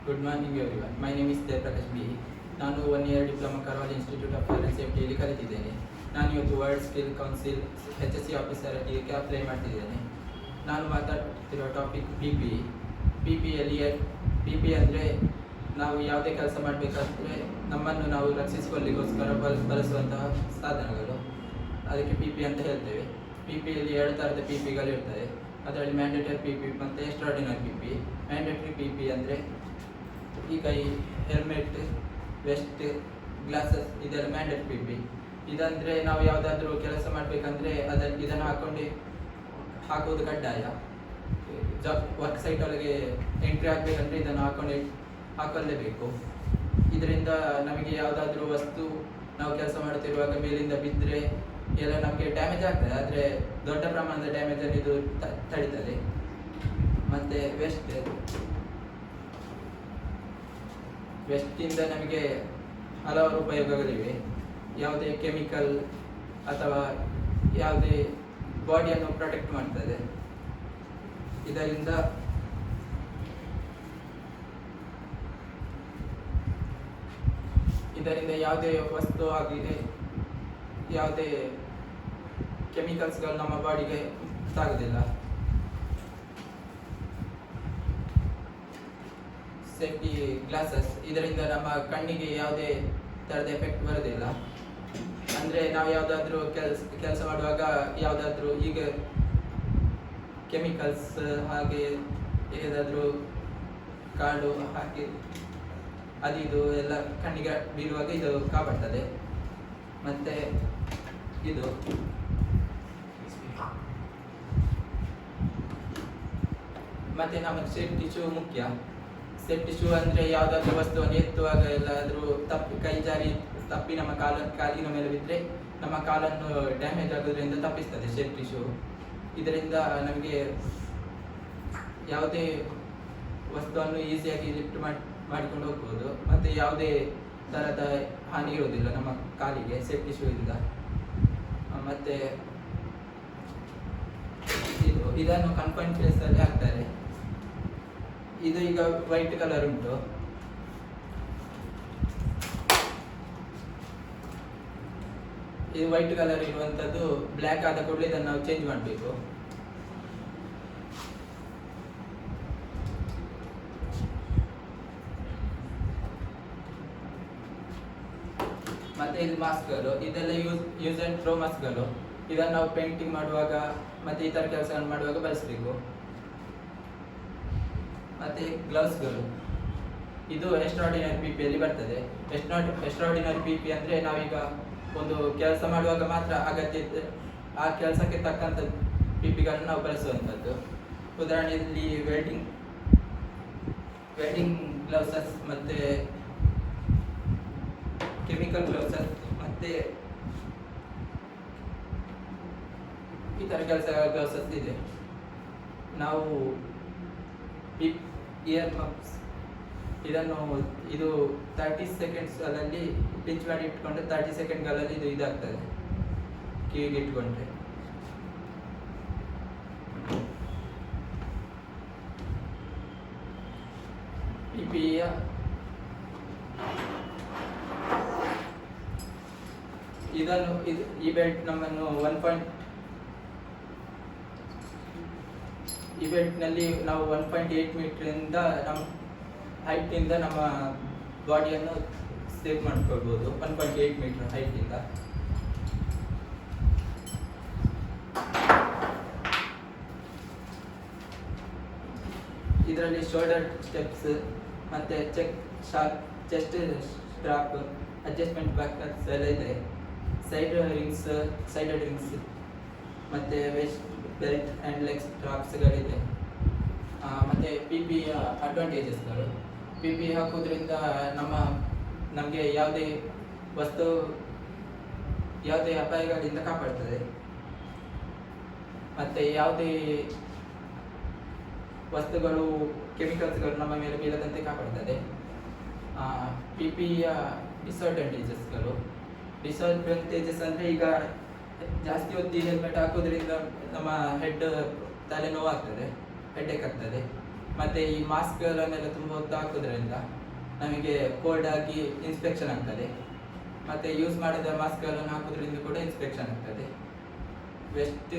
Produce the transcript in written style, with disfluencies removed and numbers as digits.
Good morning everyone. My name is Jayprakash B. ನಾನು 1 year diploma Karavali institute of fire and ಸೇಫ್ಟಿಯಲ್ಲಿ ಕಲಿತಿದ್ದೇನೆ. ನಾನು ಇವತ್ತು world skill council HSC officer ಇದಕ್ಕೆ apply ಮಾಡ್ತಿದ್ದೇನೆ. ನಾನು ಮಾತಾಡ್ತಿರೋ ಟಾಪಿಕ್ PPE. PPE ಅಂದರೆ ನಾವು ಯಾವುದೇ ಕೆಲಸ ಮಾಡಬೇಕಾದ್ರೆ ನಮ್ಮನ್ನು ನಾವು ರಕ್ಷಿಸಿಕೊಳ್ಳಿಗೋಸ್ಕರ ಬಳಸುವಂತಹ ಸಾಧನಗಳು. ಅದಕ್ಕೆ PPE ಅಂತ ಹೇಳ್ತೇವೆ. PPEಯಲ್ಲಿ 2 ಥರದ PPEಗಳು ಇರ್ತವೆ. ಅದರಲ್ಲಿ ಮ್ಯಾಂಡೇಟರಿ PPE ಮತ್ತು ಎಕ್ಸ್ಟ್ರಾರ್ಡಿನರಿ PPE. ಮ್ಯಾಂಡೇಟರಿ PPE ಅಂದರೆ ಈಗ ಈ ಹೆಲ್ಮೆಟ್, ವೆಸ್ಟ್, ಗ್ಲಾಸಸ್ ಇದೆಲ್ಲ ಮ್ಯಾಂಡೇಟರಿ PPE. ಇದಂದರೆ ನಾವು ಯಾವುದಾದ್ರೂ ಕೆಲಸ ಮಾಡಬೇಕಂದ್ರೆ ಇದನ್ನು ಹಾಕುವುದು ಕಡ್ಡಾಯ. ವರ್ಕ್ ಸೈಟ್ ಒಳಗೆ ಎಂಟ್ರಿ ಆಗಬೇಕಂದ್ರೆ ಇದನ್ನು ಹಾಕೊಳ್ಳೇಬೇಕು. ಇದರಿಂದ ನಮಗೆ ಯಾವುದಾದ್ರೂ ವಸ್ತು ನಾವು ಕೆಲಸ ಮಾಡುತ್ತಿರುವಾಗ ಮೇಲಿಂದ ಬಿದ್ದರೆ ಎಲ್ಲ ನಮಗೆ ಡ್ಯಾಮೇಜ್ ಆಗ್ತದೆ, ಆದರೆ ದೊಡ್ಡ ಪ್ರಮಾಣದ ಡ್ಯಾಮೇಜನ್ನು ಇದು ತಡೀತದೆ. ಮತ್ತು ವೆಸ್ಟಿಂದ ನಮಗೆ ಹಲವಾರು ಉಪಯೋಗಗಳಿವೆ. ಯಾವುದೇ ಕೆಮಿಕಲ್ ಅಥವಾ ಯಾವುದೇ ಬಾಡಿಯನ್ನು ಪ್ರೊಟೆಕ್ಟ್ ಮಾಡ್ತದೆ. ಇದರಿಂದ ಯಾವುದೇ ವಸ್ತು ಆಗಿದೆ, ಯಾವುದೇ ಕೆಮಿಕಲ್ಸ್ಗಳು ನಮ್ಮ ಬಾಡಿಗೆ ತಾಗುವುದಿಲ್ಲ. ಸೇಫ್ಟಿ ಗ್ಲಾಸಸ್, ಇದರಿಂದ ನಮ್ಮ ಕಣ್ಣಿಗೆ ಯಾವುದೇ ಥರದ ಎಫೆಕ್ಟ್ ಬರೋದಿಲ್ಲ. ಅಂದರೆ ನಾವು ಯಾವುದಾದ್ರೂ ಕೆಲಸ ಮಾಡುವಾಗ ಯಾವುದಾದ್ರೂ ಈಗ ಕೆಮಿಕಲ್ಸ್ ಹಾಗೆ ಏನಾದರೂ ಕಾಡು ಹಾಕಿ ಇದು ಎಲ್ಲ ಕಣ್ಣಿಗೆ ಬೀಳುವಾಗ ಇದು ಕಾಪಾಡ್ತದೆ. ಮತ್ತು ಇದು ಮತ್ತು ನಮ್ಮ ಸೇಫ್ಟಿ ಶೂ ಮುಖ್ಯ. ಸೇಫ್ಟಿ ಶೂ ಅಂದರೆ ಯಾವುದಾದ್ರೂ ವಸ್ತುವನ್ನು ಎತ್ತುವಾಗ ಎಲ್ಲಾದರೂ ಕೈ ಜಾರಿ ತಪ್ಪಿ ನಮ್ಮ ಕಾಲಿನ ಮೇಲೆ ಬಿದ್ದರೆ ನಮ್ಮ ಕಾಲನ್ನು ಡ್ಯಾಮೇಜ್ ಆಗೋದ್ರಿಂದ ತಪ್ಪಿಸ್ತದೆ ಸೇಫ್ಟಿ ಶೂ. ಇದರಿಂದ ನಮಗೆ ಯಾವುದೇ ವಸ್ತುವನ್ನು ಈಸಿಯಾಗಿ ಲಿಫ್ಟ್ ಮಾಡಿಕೊಂಡು ಹೋಗ್ಬೋದು ಮತ್ತು ಯಾವುದೇ ಥರದ ಹಾನಿ ಇರೋದಿಲ್ಲ ನಮ್ಮ ಕಾಲಿಗೆ ಸೇಫ್ಟಿ ಶೂ ಇಂದ. ಮತ್ತು ಇದನ್ನು ಕನ್ಫೈನ್ಡ್ ಪ್ಲೇಸಲ್ಲಿ ಹಾಕ್ತಾರೆ. ಇದು ಈಗ ವೈಟ್ ಕಲರ್ ಉಂಟು. ಇದು ವೈಟ್ ಕಲರ್ ಇರುವಂಥದ್ದು ಬ್ಲ್ಯಾಕ್ ಆದ ಕೂಡಲೇ ಇದನ್ನು ನಾವು ಚೇಂಜ್ ಮಾಡಬೇಕು. ಮತ್ತು ಇದು ಮಾಸ್ಕ್ಗಳು, ಇದೆಲ್ಲ ಯೂಸ್ ಆ್ಯಂಡ್ ಥ್ರೋ ಮಾಸ್ಕ್ಗಳು. ಇದನ್ನು ನಾವು ಪೇಂಟಿಂಗ್ ಮಾಡುವಾಗ ಮತ್ತು ಈ ಥರ ಕೆಲಸಗಳನ್ನು ಮಾಡುವಾಗ ಬಳಸಬೇಕು. ಮತ್ತು ಗ್ಲೌಸ್ಗಳು, ಇದು ಎಕ್ಸ್ಟ್ರಾರ್ಡಿನರಿ PPEಯಲ್ಲಿ ಬರ್ತದೆ. ಎಕ್ಸ್ಟ್ರಾರ್ಡಿನರಿ PPE ಅಂದರೆ ನಾವೀಗ ಒಂದು ಕೆಲಸ ಮಾಡುವಾಗ ಮಾತ್ರ ಅಗತ್ಯ ಆ ಕೆಲಸಕ್ಕೆ ತಕ್ಕಂಥ PPEಗಳನ್ನು ನಾವು ಬಳಸುವಂಥದ್ದು. ಉದಾಹರಣೆಯಲ್ಲಿ ವೆಲ್ಡಿಂಗ್ ಗ್ಲೌಸಸ್ ಮತ್ತು ಕೆಮಿಕಲ್ ಗ್ಲೌಸಸ್ ಮತ್ತು ಈ ಥರ ಗ್ಲೌಸಸ್ ಇದೆ. ನಾವು ಇಯರ್ ಮಫ್ಸ್ ಇದು 30 ಸೆಕೆಂಡ್ಸ್ಗಳಲ್ಲಿ ಪಿಂಚ್ ಮಾಡಿ ಇಟ್ಕೊಂಡ್ರೆ 30 ಸೆಕೆಂಡ್ಗಳಲ್ಲಿ ಇದು ಇದಾಗ್ತದೆ ಕಿವಿಗೆ ಇಟ್ಕೊಂಡ್ರೆ. PPEಯ ಈ ಬೆಲ್ಟ್ ನಮ್ಮನ್ನು ಈ ಬೆಲ್ಟ್ನಲ್ಲಿ ನಾವು 1.8 ಮೀಟರಿಂದ ನಮ್ಮ ಹೈಟಿಂದ ನಮ್ಮ ಬಾಡಿಯನ್ನು ಸೇವ್ ಮಾಡ್ಕೊಳ್ಬೋದು. 1.8 ಮೀಟರ್ ಹೈಟಿಂದ. ಇದರಲ್ಲಿ ಶೋಲ್ಡರ್ ಸ್ಟೆಪ್ಸ್ ಮತ್ತು ಚೆಸ್ಟ್ ಸ್ಟ್ರಾಪ್, ಅಡ್ಜಸ್ಟ್ಮೆಂಟ್ ಬ್ಯಾಕರ್ಸ್ ಎಲ್ಲ ಇದೆ. ಸೈಡೆಡ್ ರಿಂಗ್ಸ್ ಮತ್ತು ವೆಸ್ಟ್ ಬೆಲ್ಟ್ ಆ್ಯಂಡ್ ಲೆಗ್ ಸ್ಟ್ರಾಪ್ಸ್ಗಳಿದೆ. ಮತ್ತು PPEಯ ಅಡ್ವಾಂಟೇಜಸ್ಗಳು, PPE ಹಾಕೋದ್ರಿಂದ ನಮಗೆ ಯಾವುದೇ ಅಪಾಯಗಳಿಂದ ಕಾಪಾಡ್ತದೆ. ಮತ್ತು ಯಾವುದೇ ವಸ್ತುಗಳು, ಕೆಮಿಕಲ್ಸ್ಗಳು ನಮ್ಮ ಮೇಲೆ ಬೀಳದಂತೆ ಕಾಪಾಡ್ತದೆ. PPEಯ ಡಿಸ್ಅಡ್ವಾಂಟೇಜಸ್ ಅಂದರೆ ಈಗ ಜಾಸ್ತಿ ಹೊತ್ತು ಹೆಲ್ಮೆಟ್ ಹಾಕೋದ್ರಿಂದ ನಮ್ಮ ತಲೆ ನೋವಾಗ್ತದೆ, ಹೆಡ್ಡೇಕ್ ಆಗ್ತದೆ. ಮತ್ತು ಈ ಮಾಸ್ಕ್ಗಳನ್ನೆಲ್ಲ ತುಂಬ ಹೊತ್ತು ಹಾಕೋದ್ರಿಂದ ನಮಗೆ ಕೋಲ್ಡ್ ಆಗಿ ಇನ್ಸ್ಪೆಕ್ಷನ್ ಆಗ್ತದೆ. ಮತ್ತು ಯೂಸ್ ಮಾಡಿದ ಮಾಸ್ಕ್ಗಳನ್ನು ಹಾಕೋದ್ರಿಂದ ಕೂಡ ಇನ್ಸ್ಪೆಕ್ಷನ್ ಆಗ್ತದೆ. ವೆಸ್ಟ್